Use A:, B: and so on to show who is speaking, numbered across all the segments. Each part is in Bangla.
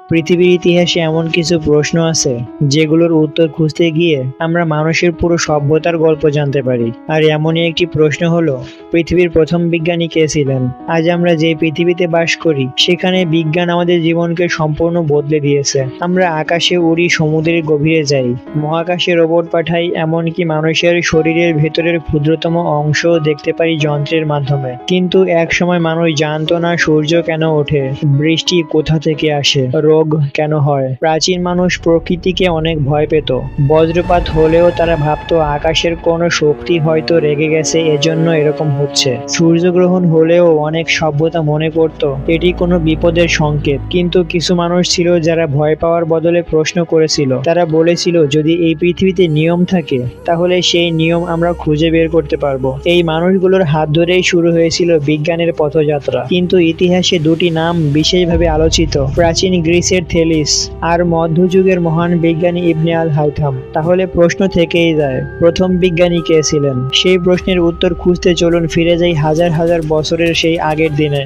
A: পৃথিবীর ইতিহাসে এমন কিছু প্রশ্ন আছে যেগুলোর উত্তর খুঁজতে গিয়ে আমরা মানুষের পুরো সভ্যতার গল্প জানতে পারি। আর এমনই একটি প্রশ্ন হলো, পৃথিবীর প্রথম বিজ্ঞানী কে ছিলেন? আজ আমরা যে পৃথিবীতে বাস করি সেখানে বিজ্ঞান আমাদের জীবনকে সম্পূর্ণ বদলে দিয়েছে। আমরা আকাশে উড়ি, সমুদ্রের গভীরে যাই, মহাকাশে রোবট পাঠাই, এমনকি মানুষের শরীরের ভেতরের ক্ষুদ্রতম অংশ দেখতে পারি যন্ত্রের মাধ্যমে। কিন্তু এক সময় মানুষ জানতো না সূর্য কেন ওঠে, বৃষ্টি কোথা থেকে আসে, রোগ কেন হয়। প্রাচীন মানুষ প্রকৃতিকে অনেক ভয় পেত। বজ্রপাত হলেও তারা ভাবতো আকাশের কোনো শক্তি হয়তো রেগে গেছে, এজন্য এরকম হচ্ছে। সূর্যগ্রহণ হলেও অনেক সভ্যতা মনে করত এটি কোনো বিপদের সংকেত। কিন্তু কিছু মানুষ ছিল যারা ভয় পাওয়ার বদলে প্রশ্ন করেছিল। তারা বলেছিল, যদি এই পৃথিবীতে নিয়ম থাকে তাহলে সেই নিয়ম আমরা খুঁজে বের করতে পারবো। এই মানুষগুলোর হাত ধরেই শুরু হয়েছিল বিজ্ঞানের পথযাত্রা। কিন্তু ইতিহাসে দুটি নাম বিশেষভাবে আলোচিত, প্রাচীন গ্রিসের থেলিস আর মধ্যযুগের মহান বিজ্ঞানী ইবনে আল হাইথাম। তাহলে প্রশ্ন থেকেই যায়, প্রথম বিজ্ঞানী কে ছিলেন? সেই প্রশ্নের উত্তর খুঁজতে চলুন ফিরে যাই হাজার হাজার বছরের সেই আগের দিনে।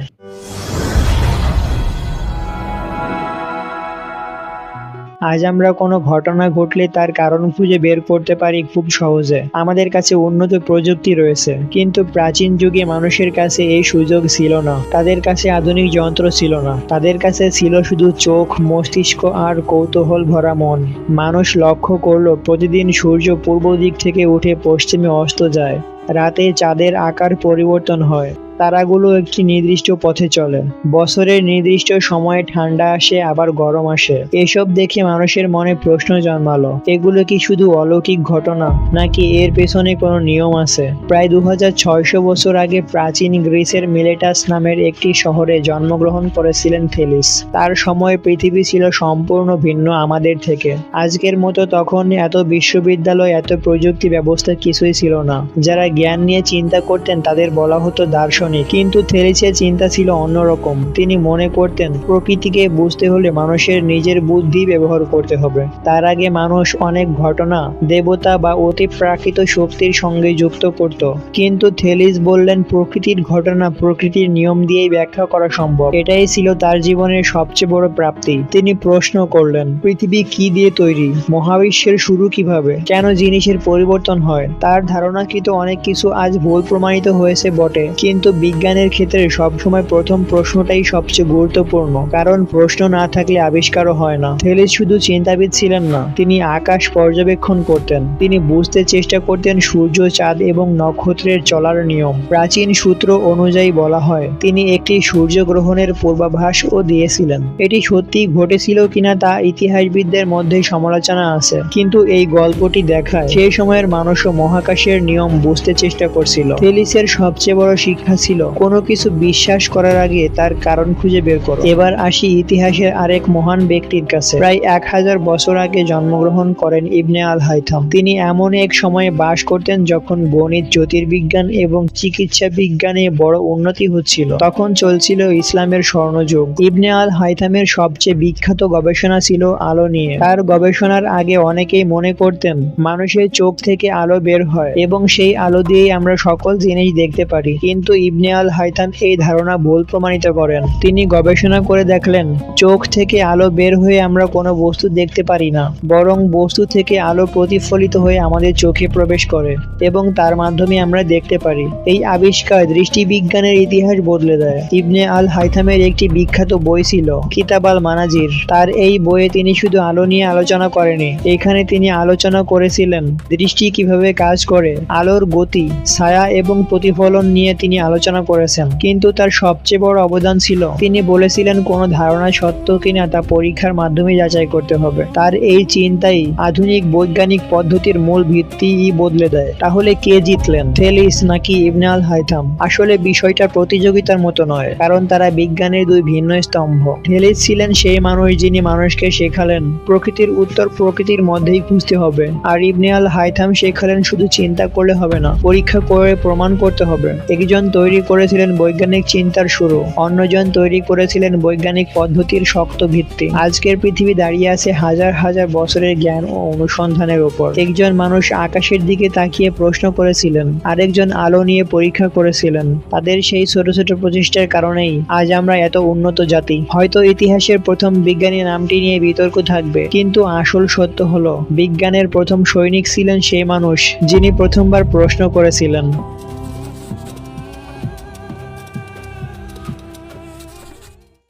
A: আজ আমরা কোনো ঘটনা ঘটলে তার কারণ খুঁজে বের করতে পারি খুব সহজে। আমাদের কাছে উন্নত প্রযুক্তি রয়েছে, কিন্তু প্রাচীন যুগে মানুষের কাছে এই সুযোগ ছিল না। তাদের কাছে আধুনিক যন্ত্র ছিল না, তাদের কাছে ছিল শুধু চোখ, মস্তিষ্ক আর কৌতূহল ভরা মন। মানুষ লক্ষ্য করলো, প্রতিদিন সূর্য পূর্ব দিক থেকে উঠে পশ্চিমে অস্ত যায়, রাতে চাঁদের আকার পরিবর্তন হয়, তারাগুলো একটি নির্দিষ্ট পথে চলে, বছরের নির্দিষ্ট সময়ে ঠান্ডা আসে আবার গরম আসে। এসব দেখে মানুষের মনে প্রশ্ন জন্মালো, এগুলো কি শুধু অলৌকিক ঘটনা, নাকি এর পেছনে কোনো নিয়ম আছে? প্রায় 2600 বছর আগে প্রাচীন গ্রিসের মিলেটাস নামের একটি শহরে জন্মগ্রহণ করেছিলেন থেলিস। তার সময় পৃথিবী ছিল সম্পূর্ণ ভিন্ন আমাদের থেকে। আজকের মতো তখন এত বিশ্ববিদ্যালয়, এত প্রযুক্তি ব্যবস্থা কিছুই ছিল না। যারা জ্ঞান নিয়ে চিন্তা করতেন তাদের বলা হতো দার্শনিক। কিন্তু থেলিসের চিন্তা ছিল অন্যরকম। তিনি মনে করতেন প্রকৃতিকে বুঝতে হলে মানুষের নিজের বুদ্ধি ব্যবহার করতে হবে। তার আগে মানুষ অনেক ঘটনা দেবতা বা অতি প্রাকৃত শক্তির সঙ্গে যুক্ত করত, কিন্তু থেলিস বললেন প্রকৃতির ঘটনা প্রকৃতির নিয়ম দিয়েই ব্যাখ্যা করা সম্ভব। এটাই ছিল তার জীবনের সবচেয়ে বড় প্রাপ্তি। তিনি প্রশ্ন করলেন, পৃথিবী কি দিয়ে তৈরি, মহাবিশ্বের শুরু কিভাবে, কেন জিনিসের পরিবর্তন হয়। তার ধারণাকৃত অনেক কিছু আজ ভুল প্রমাণিত হয়েছে বটে, কিন্তু বিজ্ঞানের ক্ষেত্রে সবসময় প্রথম প্রশ্নটাই সবচেয়ে গুরুত্বপূর্ণ, কারণ প্রশ্ন না থাকলে আবিষ্কারও হয় না। থেলিস শুধু চিন্তাবিদ ছিলেন না, তিনি আকাশ পর্যবেক্ষণ করতেন। তিনি বুঝতে চেষ্টা করতেন সূর্য, চাঁদ এবং নক্ষত্রের চলার নিয়ম। প্রাচীন সূত্র অনুযায়ী বলা হয় তিনি একটি সূর্যগ্রহণের পূর্বাভাসও দিয়েছিলেন। এটি সত্যি ঘটেছিল কিনা তা ইতিহাসবিদদের মধ্যে সমালোচনা আছে, কিন্তু এই গল্পটি দেখায় সেই সময়ের মানুষও মহাকাশের নিয়ম বুঝতে চেষ্টা করছিল। থেলিসের সবচেয়ে বড় শিক্ষা ছিল, কোনো কিছু বিশ্বাস করার আগে তার কারণ খুঁজে বের করো। এবার আসি ইতিহাসের আরেক মহান ব্যক্তির কাছে। প্রায় 1000 বছর আগে জন্মগ্রহণ করেন ইবনে আল হাইথাম। তিনি এমন এক সময়ে বাস করতেন যখন গণিত, জ্যোতির্বিজ্ঞান এবং চিকিৎসা বিজ্ঞানে বড় উন্নতি হচ্ছিল। তখন চলছিল ইসলামের স্বর্ণযুগ। ইবনে আল হাইথামের সবচেয়ে বিখ্যাত গবেষণা ছিল আলো নিয়ে। তার গবেষণার আগে অনেকেই মনে করতেন মানুষের চোখ থেকে আলো বের হয় এবং সেই আলো দিয়েই আমরা সকল জিনিস দেখতে পারি, কিন্তু ইবনে আল হাইথাম এই ধারণা ভুল প্রমাণিত করেন। তিনি গবেষণা করে দেখলেন চোখ থেকে আলো বের হয়ে আমরা কোনো বস্তু দেখতে পারি না, বরং বস্তু থেকে আলো প্রতিফলিত হয়ে আমাদের চোখে প্রবেশ করে এবং তার মাধ্যমে আমরা দেখতে পারি। এই আবিষ্কার দৃষ্টিবিজ্ঞানের ইতিহাস বদলে দেয়। ইবনে আল হাইথামের একটি বিখ্যাত বই ছিল কিতাব আল মানাজির। তার এই বইয়ে তিনি শুধু আলো নিয়ে আলোচনা করেনি, এখানে তিনি আলোচনা করেছিলেন দৃষ্টি কিভাবে কাজ করে, আলোর গতি, ছায়া এবং প্রতিফলন নিয়ে তিনি আলোচনা করেছেন। কিন্তু তার সবচেয়ে বড় অবদান ছিল তিনি বলেছিলেন কোনো ধারণা সত্য কিনা তা পরীক্ষার মাধ্যমে যাচাই করতে হবে। তার এই চিন্তাই আধুনিক বৈজ্ঞানিক পদ্ধতির মূল ভিত্তিই বদলে দেয়। তাহলে কে জিতলেন, থেলিস নাকি ইবনে আল হাইথাম? আসলে বিষয়টা প্রতিযোগিতার মতো নয়, কারণ তারা বিজ্ঞানের দুই ভিন্ন স্তম্ভ। থেলিস ছিলেন সেই মানুষ যিনি মানুষকে শেখালেন প্রকৃতির উত্তর প্রকৃতির মধ্যেই খুঁজতে হবে, আর ইবনে আল হাইথাম শেখালেন শুধু চিন্তা করলে হবে না, পরীক্ষা করে প্রমাণ করতে হবে। একজন তৈরি তৈরি করেছিলেন বৈজ্ঞানিক চিন্তার শুরু, অন্যজন তৈরি করেছিলেন বৈজ্ঞানিক পদ্ধতির শক্ত ভিত্তি। আজকের পৃথিবী দাঁড়িয়ে আছে হাজার হাজার বছরের জ্ঞান ও অনুসন্ধানের উপর। একজন মানুষ আকাশের দিকে তাকিয়ে প্রশ্ন করেছিলেন, আরেকজন আলো নিয়ে পরীক্ষা করেছিলেন। তাদের সেই ছোট ছোট প্রচেষ্টার কারণেই আজ আমরা এত উন্নত জাতি। হয়তো ইতিহাসের প্রথম বিজ্ঞানী নামটি নিয়ে বিতর্ক থাকবে, কিন্তু আসল সত্য হলো বিজ্ঞানের প্রথম সৈনিক ছিলেন সেই মানুষ যিনি প্রথমবার প্রশ্ন করেছিলেন।